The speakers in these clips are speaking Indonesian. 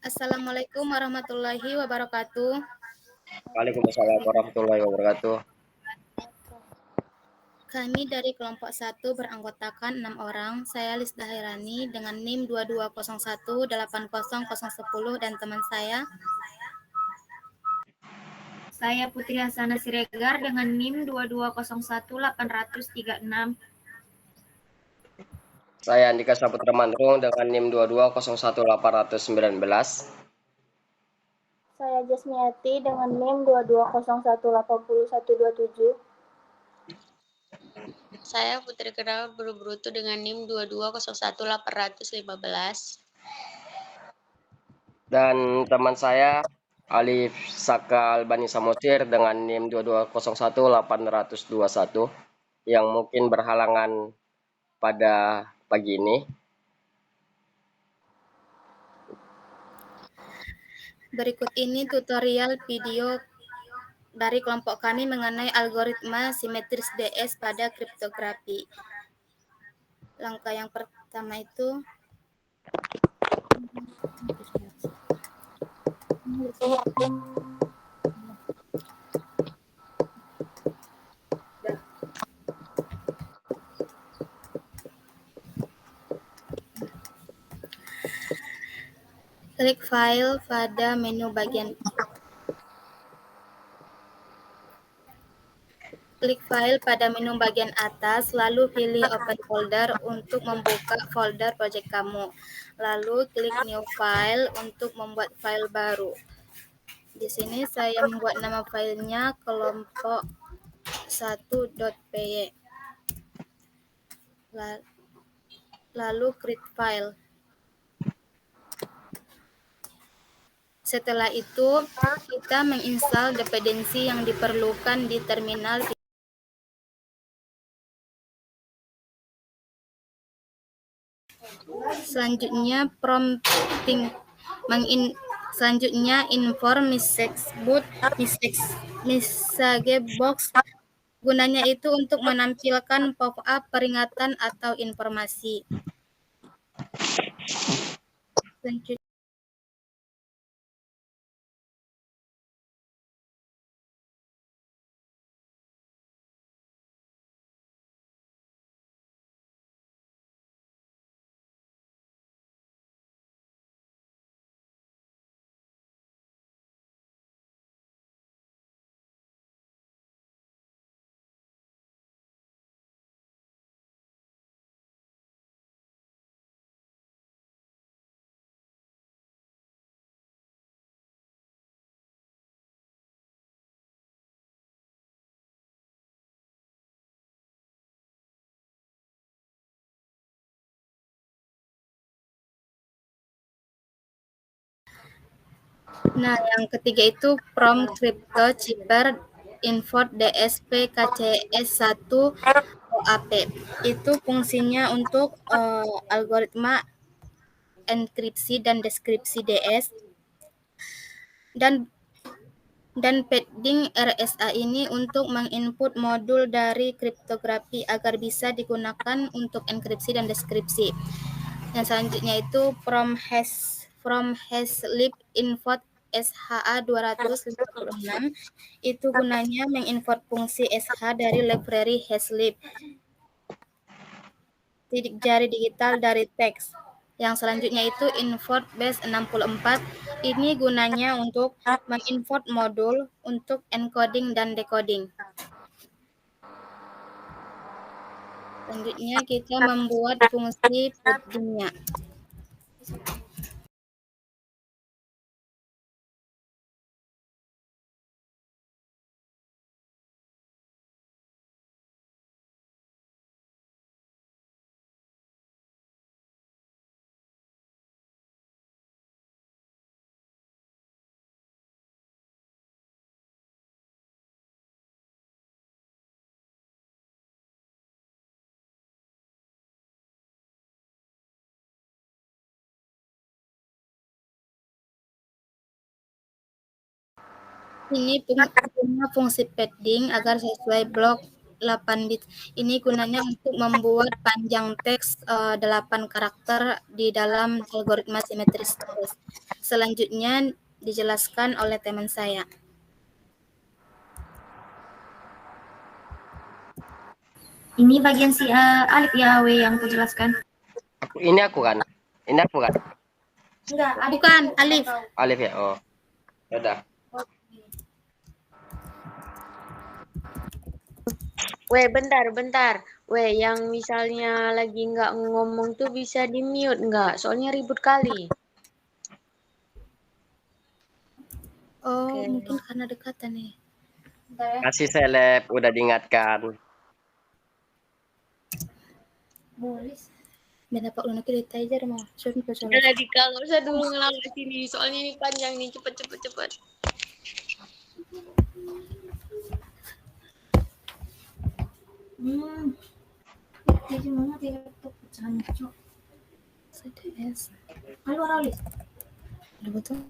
Assalamualaikum warahmatullahi wabarakatuh. Waalaikumsalam warahmatullahi wabarakatuh. Kami dari kelompok 1 beranggotakan 6 orang. Saya Lisda Hairani dengan NIM 2201800010 dan teman saya. Saya Putri Hasana Siregar dengan NIM 22018036. Saya Andika Saputra Manrung dengan NIM 22011819. Saya Jasmiati dengan NIM 2201802127. Saya Putri Kenal Berbrutu dengan NIM 22011815. Dan teman saya Alif Saka Albani Samosir dengan NIM 22011821 yang mungkin berhalangan pada pagi ini. Berikut ini tutorial video dari kelompok kami mengenai algoritma simetris DS pada kriptografi. Langkah yang pertama itu klik file pada menu bagian atas, lalu pilih Open Folder untuk membuka folder project kamu. Lalu klik New File untuk membuat file baru. Di sini saya membuat nama filenya kelompok 1.py. Lalu create file. Setelah itu, kita menginstal dependensi yang diperlukan di terminal. Selanjutnya inform message box. Gunanya itu untuk menampilkan pop-up peringatan atau informasi. Selanjutnya, yang ketiga itu prompt crypto chipper import DSP KCS1 OAP. Itu fungsinya untuk algoritma enkripsi dan deskripsi DS. Dan padding RSA ini untuk menginput modul dari kriptografi agar bisa digunakan untuk enkripsi dan deskripsi. Yang selanjutnya itu from hashlib import SHA-256 itu gunanya mengimport fungsi SH dari library hashlib titik jari digital dari teks. Yang selanjutnya itu import base 64. Ini gunanya untuk mengimport modul untuk encoding dan decoding. Selanjutnya kita membuat fungsi padding-nya. Ini fungsi padding agar sesuai blok 8 bit. Ini gunanya untuk membuat panjang teks 8 karakter di dalam algoritma simetris. Selanjutnya dijelaskan oleh teman saya. Ini bagian si Alif ya, W yang aku jelaskan. Ini aku kan? Ini aku kan? Enggak, Bukan, Alif. Alif ya? Oh. Yaudah. Weh, bentar. Weh, yang misalnya lagi nggak ngomong tuh bisa di mute nggak? Soalnya ribut kali. Oh, Oke. mungkin karena dekatan nih. Kasih seleb, udah diingatkan. Dan dapat lu nanti ditajar mau. Suruh ke Udah lah Dika, nggak usah dulu ngelama sini. Soalnya ini panjang nih, cepet. Jadi mana dia laptop cancok. CDS. Halo Raulis. Udah betul.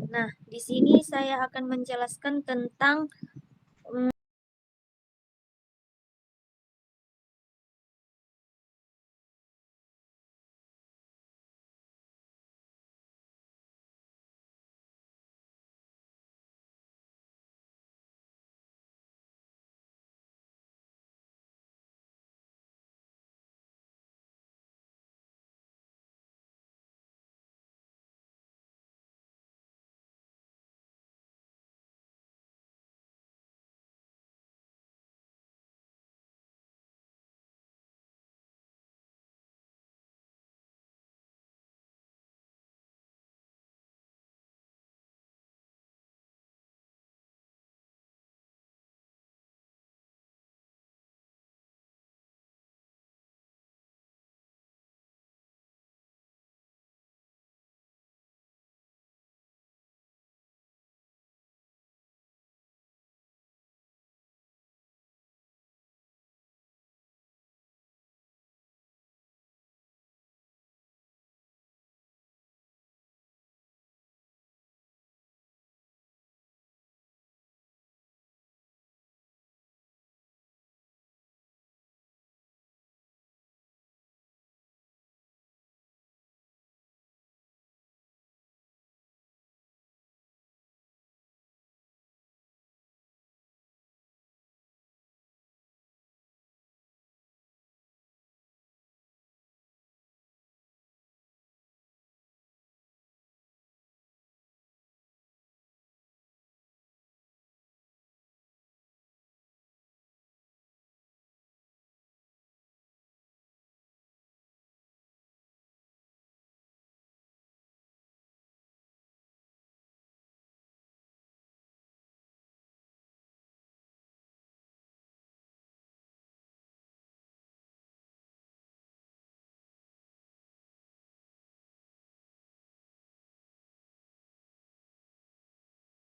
Nah, di sini saya akan menjelaskan tentang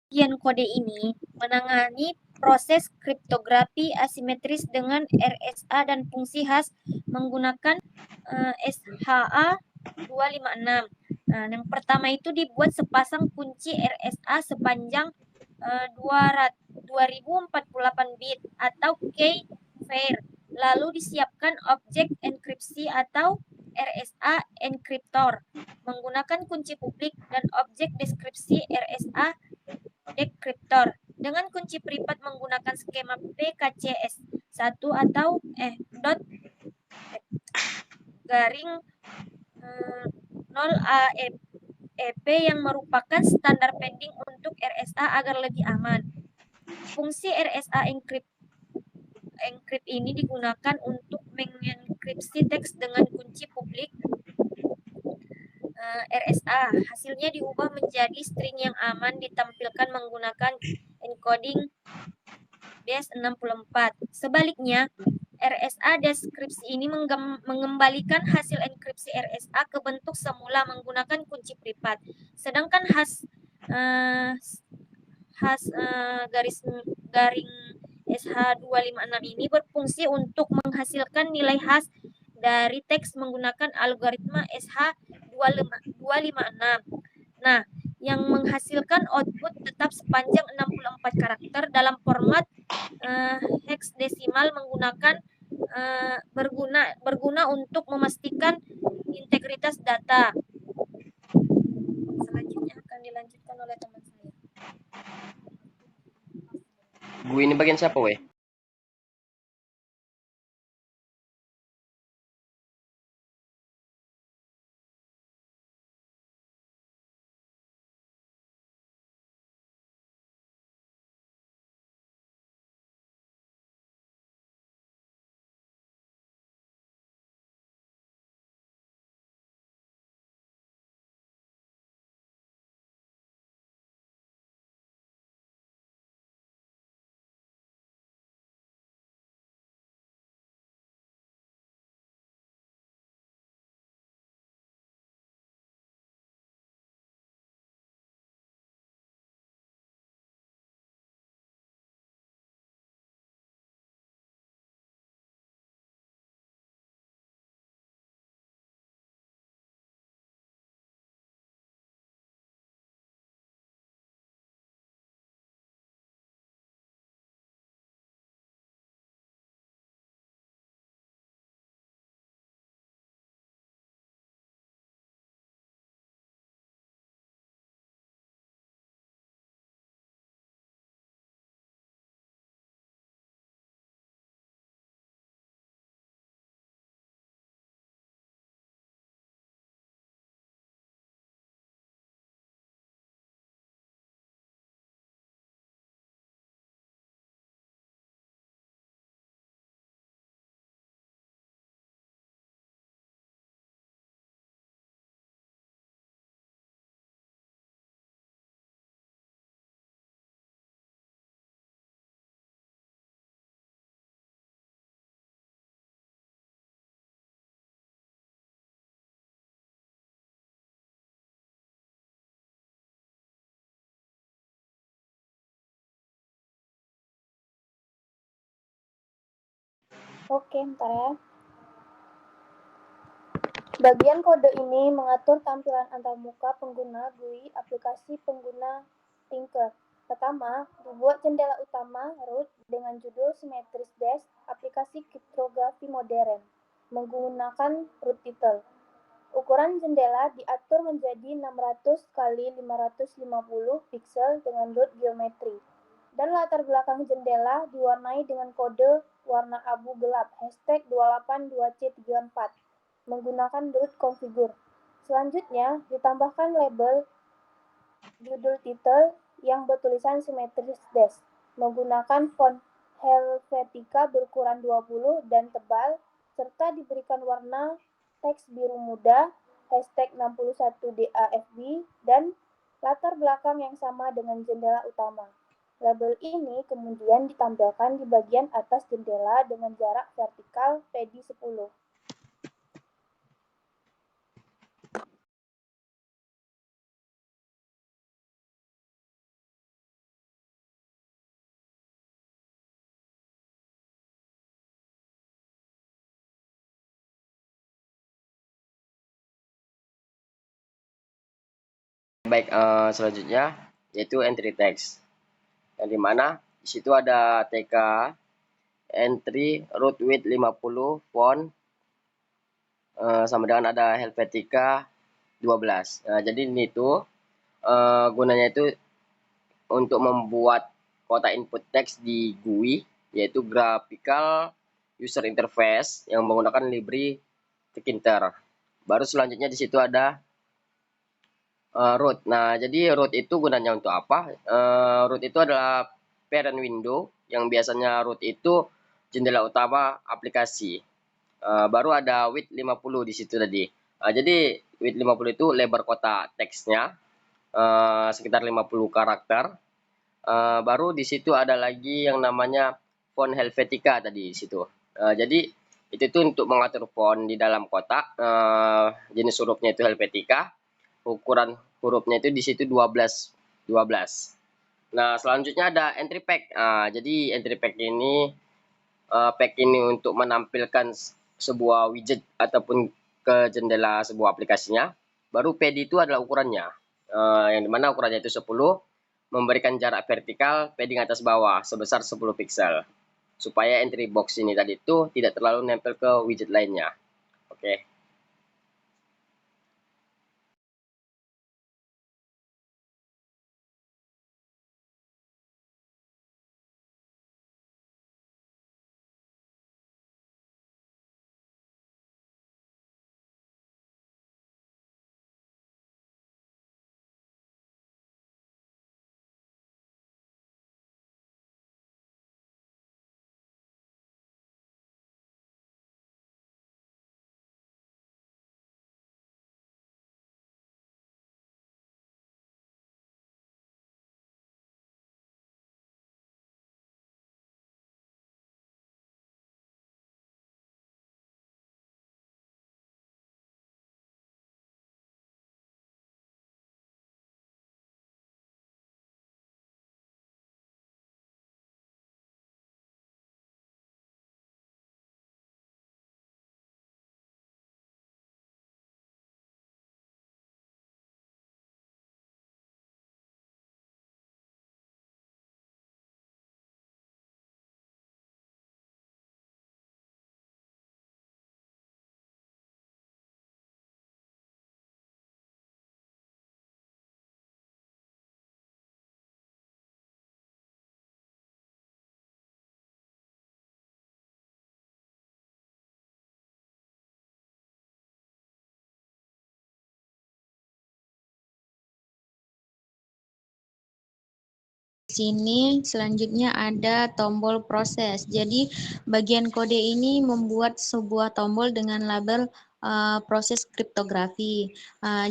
bagian kode ini menangani proses kriptografi asimetris dengan RSA dan fungsi hash menggunakan SHA 256. Nah, yang pertama itu dibuat sepasang kunci RSA sepanjang 2048 bit atau key-pair. Lalu disiapkan objek enkripsi atau RSA encryptor menggunakan kunci publik dan objek deskripsi RSA decryptor dengan kunci privat menggunakan skema PKCS 1 atau dot garing 0 AEP yang merupakan standar pending untuk RSA agar lebih aman. Fungsi RSA encrypt ini digunakan untuk teks dengan kunci publik RSA. Hasilnya diubah menjadi string yang aman ditampilkan menggunakan encoding base64. Sebaliknya, RSA deskripsi ini mengembalikan hasil enkripsi RSA ke bentuk semula menggunakan kunci privat. Sedangkan garing SH256 ini berfungsi untuk menghasilkan nilai hash dari teks menggunakan algoritma SH256. Nah, yang menghasilkan output tetap sepanjang 64 karakter dalam format hexadesimal berguna untuk memastikan integritas data. Selanjutnya akan dilanjutkan oleh teman saya. Gue ini bagian siapa, weh? Oke, bentar ya. Bagian kode ini mengatur tampilan antarmuka pengguna GUI aplikasi pengguna Tinker. Pertama, dibuat jendela utama root dengan judul simetris dash aplikasi kriptografi modern menggunakan root title. Ukuran jendela diatur menjadi 600 x 550 pixel dengan root geometri. Dan latar belakang jendela diwarnai dengan kode warna abu gelap #282C34 menggunakan root configure. Selanjutnya, ditambahkan label judul title yang bertulisan simetris dash menggunakan font Helvetica berukuran 20 dan tebal, serta diberikan warna teks biru muda #61DAFB dan latar belakang yang sama dengan jendela utama. Label ini kemudian ditampilkan di bagian atas jendela dengan jarak vertikal PD10. Baik, selanjutnya yaitu entry text. Yang dimana di situ ada TK entry root width 50 font sama dengan ada Helvetica 12. Nah, jadi ini tuh gunanya itu untuk membuat kotak input text di GUI, yaitu Graphical User Interface yang menggunakan library Tkinter. Baru selanjutnya di situ ada root. Nah, jadi root itu gunanya untuk apa? Root itu adalah parent window yang biasanya root itu jendela utama aplikasi. Baru ada width 50 di situ tadi. Jadi width 50 itu lebar kotak teksnya sekitar 50 karakter. Baru di situ ada lagi yang namanya font Helvetica tadi di situ. Jadi itu tuh untuk mengatur font di dalam kotak. Jenis hurufnya itu Helvetica. Ukuran hurufnya itu di situ 12. Nah, selanjutnya ada entry pack. Jadi entry pack ini pack ini untuk menampilkan sebuah widget ataupun ke jendela sebuah aplikasinya. Baru PD itu adalah ukurannya. Yang dimana ukurannya itu 10, memberikan jarak vertikal padding atas bawah sebesar 10 pixel. Supaya entry box ini tadi itu tidak terlalu nempel ke widget lainnya. Oke. Sini selanjutnya ada tombol proses. Jadi bagian kode ini membuat sebuah tombol dengan label proses kriptografi.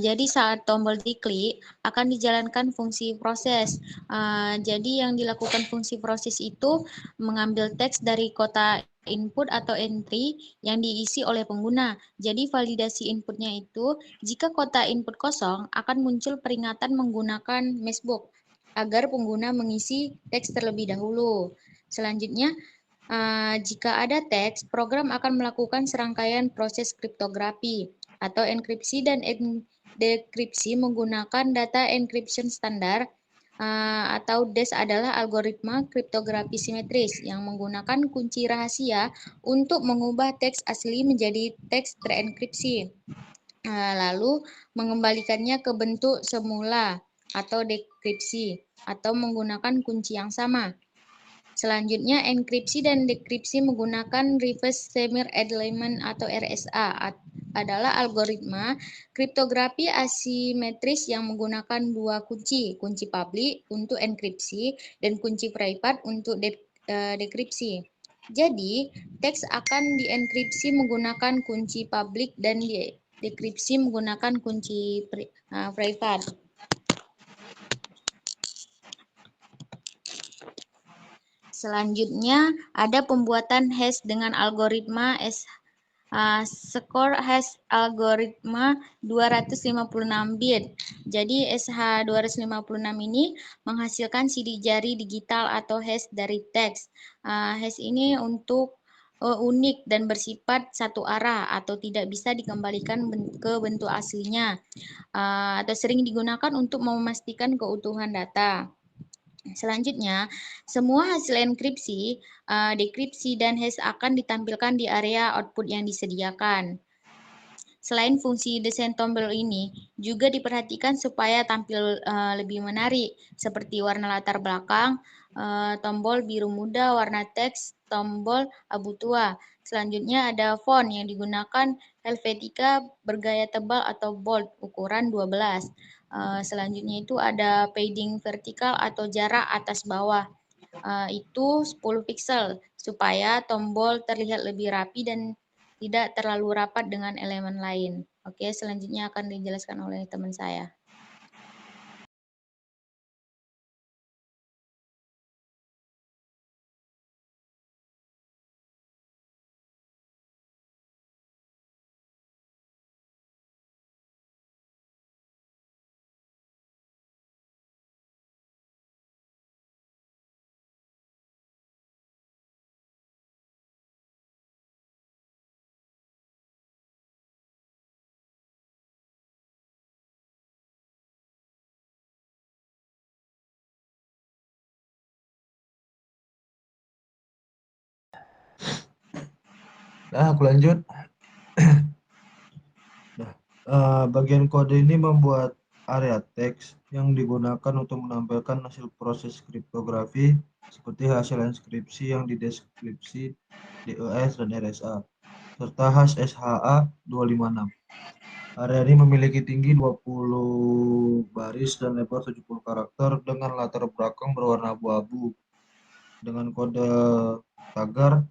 Jadi saat tombol diklik akan dijalankan fungsi proses. Jadi yang dilakukan fungsi proses itu mengambil teks dari kotak input atau entry yang diisi oleh pengguna. Jadi validasi inputnya itu jika kotak input kosong akan muncul peringatan menggunakan meshbox agar pengguna mengisi teks terlebih dahulu. Selanjutnya, jika ada teks, program akan melakukan serangkaian proses kriptografi atau enkripsi dan dekripsi menggunakan data encryption standar atau DES adalah algoritma kriptografi simetris yang menggunakan kunci rahasia untuk mengubah teks asli menjadi teks terenkripsi. Lalu mengembalikannya ke bentuk semula atau dekripsi atau menggunakan kunci yang sama. Selanjutnya, enkripsi dan dekripsi menggunakan reverse smear element atau RSA adalah algoritma kriptografi asimetris yang menggunakan dua kunci, kunci public untuk enkripsi dan kunci private untuk dekripsi. Jadi, teks akan dienkripsi menggunakan kunci public dan dekripsi menggunakan kunci private. Selanjutnya ada pembuatan hash dengan algoritma score hash algoritma 256 bit. Jadi SH256 ini menghasilkan sidik jari digital atau hash dari teks. Hash ini untuk unik dan bersifat satu arah atau tidak bisa dikembalikan ke bentuk aslinya atau sering digunakan untuk memastikan keutuhan data. Selanjutnya, semua hasil enkripsi, dekripsi, dan hash akan ditampilkan di area output yang disediakan. Selain fungsi desain tombol ini, juga diperhatikan supaya tampil lebih menarik, seperti warna latar belakang, tombol biru muda, warna teks, tombol abu tua. Selanjutnya ada font yang digunakan Helvetica bergaya tebal atau bold, ukuran 12. Selanjutnya itu ada padding vertikal atau jarak atas bawah. Itu 10 pixel supaya tombol terlihat lebih rapi dan tidak terlalu rapat dengan elemen lain. Oke, selanjutnya akan dijelaskan oleh teman saya. Nah, aku lanjut. Bagian kode ini membuat area teks yang digunakan untuk menampilkan hasil proses kriptografi seperti hasil inskripsi yang dideskripsi DES dan RSA, serta hash SHA 256. Area ini memiliki tinggi 20 baris dan lebar 70 karakter dengan latar belakang berwarna abu-abu dengan kode tagar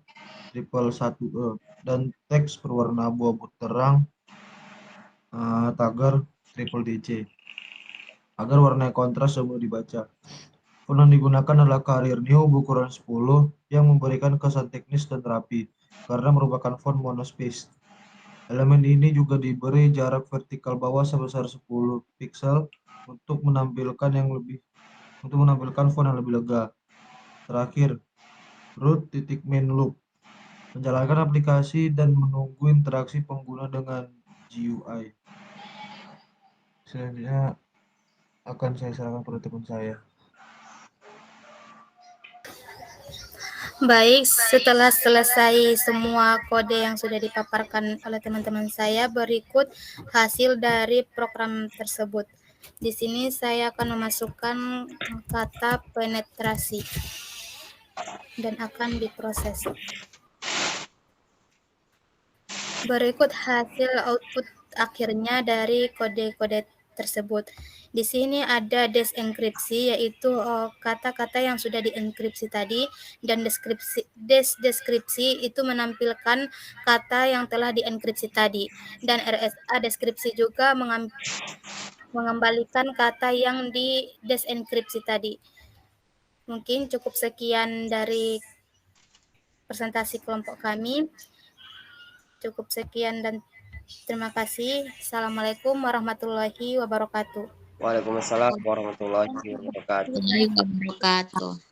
111E dan teks berwarna abu-abu terang tagar DC agar warna kontras semua dibaca. Font yang digunakan adalah Carrier New berukuran 10 yang memberikan kesan teknis dan rapi karena merupakan font monospace. Elemen ini juga diberi jarak vertikal bawah sebesar 10 pixel untuk menampilkan font yang lebih lega. Terakhir, root.main loop menjalankan aplikasi dan menunggu interaksi pengguna dengan GUI. Selanjutnya akan saya serahkan pada teman saya. Baik, setelah selesai semua kode yang sudah dipaparkan oleh teman-teman saya, berikut hasil dari program tersebut. Di sini saya akan memasukkan kata penetrasi dan akan diproses. Berikut hasil output akhirnya dari kode-kode tersebut. Di sini ada desenkripsi, yaitu kata-kata yang sudah dienkripsi tadi, dan deskripsi itu menampilkan kata yang telah dienkripsi tadi, dan RSA deskripsi juga mengembalikan kata yang di desenkripsi tadi. Mungkin cukup sekian dari presentasi kelompok kami. Cukup sekian dan terima kasih. Assalamualaikum warahmatullahi wabarakatuh. Waalaikumsalam warahmatullahi wabarakatuh. Warahmatullahi wabarakatuh.